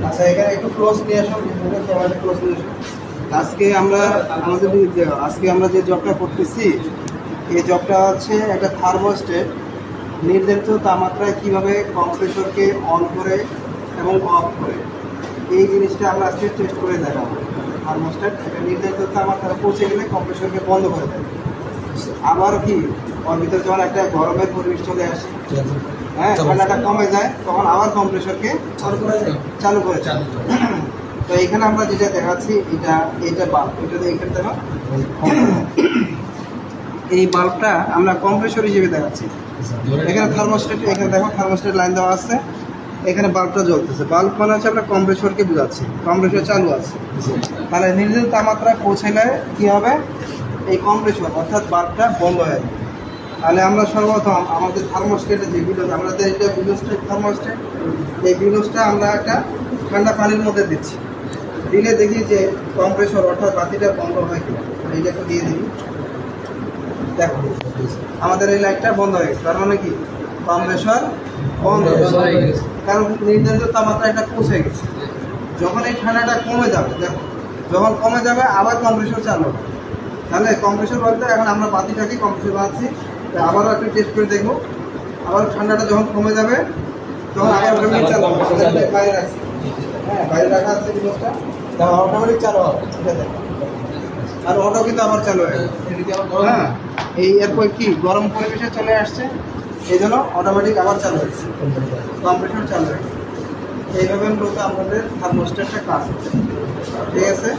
আচ্ছা, এখানে একটু ক্লোজ নিয়ে আসো, ক্লোজ নিয়ে আসো। আজকে আমরা আজকে আমরা যে জবটা করতেছি, এই জবটা হচ্ছে একটা থার্মোস্টেট নির্ধারিত তাপমাত্রায় কীভাবে কম্প্রেসরকে অন করে এবং অফ করে, এই জিনিসটা আমরা আজকে টেস্ট করে দেখাবো। থার্মোস্টেট একটা নির্ধারিত তাপমাত্রা পৌঁছে গেলে কম্প্রেসরকে বন্ধ করে দেয়। আবার কি ওর ভিতরে যখন একটা গরমের পরিবেশ চলে আসে, হ্যাঁ, ঠান্ডাটা কমে যায়, তখন আবার কম্প্রেসরকে চালু করে চালু। তো এখানে আমরা যেটা দেখাচ্ছি, এটা বাল্ব, এটা এখানে দেখো, এই বাল্বটা আমরা কম্প্রেসর হিসেবে দেখাচ্ছি। এখানে থার্মোস্টেট, এখানে দেখো থার্মোস্টেট লাইন দেওয়া আছে, এখানে বাল্বটা জ্বলতেছে। বাল্ব মানে হচ্ছে আমরা কম্প্রেসরকে বোঝাচ্ছি, কম্প্রেসর চালু আছে। তাহলে নির্দিষ্ট তাপমাত্রায় পৌঁছালে কী হবে, এই কম্প্রেসর অর্থাৎ বাল্বটা বন্ধ হয়ে যাবে। তাহলে আমরা সর্বপ্রথম আমাদের থার্মোস্টেটের যে বিলোজ, আমাদের এটা বিলোজটা থার্মোস্টেট, এই বিলোজটা আমরা একটা ঠান্ডা পানির মধ্যে দিচ্ছি। দিলে দেখি যে কম্প্রেসর অর্থাৎ বাতিটা বন্ধ হয় কিনা। এইটা একটু দিয়ে দিই, দেখো আমাদের এই লাইটটা বন্ধ হয়ে গেছে। তার মানে কি কম্প্রেসর বন্ধ হয়ে গেছে, কারণ নির্ধারিত তাপমাত্রা এটা পৌঁছে গেছে। যখন এই ঠান্ডাটা কমে যাবে, দেখো যখন কমে যাবে আবার কম্প্রেসর চালু হবে। তাহলে কম্প্রেসর বলতে এখন আমরা বাতিটাকে কম্প্রেসর বানাচ্ছি। আবারও একটু টেস্ট করে দেখবো, আবার ঠান্ডাটা যখন কমে যাবে তখন আবার অটোমেটিক চালু হবে। বাইরে রাখছি, হ্যাঁ বাইরে রাখা আছে জিনিসটা, অটোমেটিক চালু হবে। ঠিক আছে, আর অটো কিন্তু আবার চালু হয়ে গেছে। হ্যাঁ, এই এরপর কি গরম পরিবেশে চলে আসছে, এই জন্য অটোমেটিক আবার চালু হয়েছে, কম্প্রেসর চালু হয়েছে। এইভাবে মূলত আমাদের থার্মোস্টেটটা কাজ হচ্ছে। ঠিক আছে।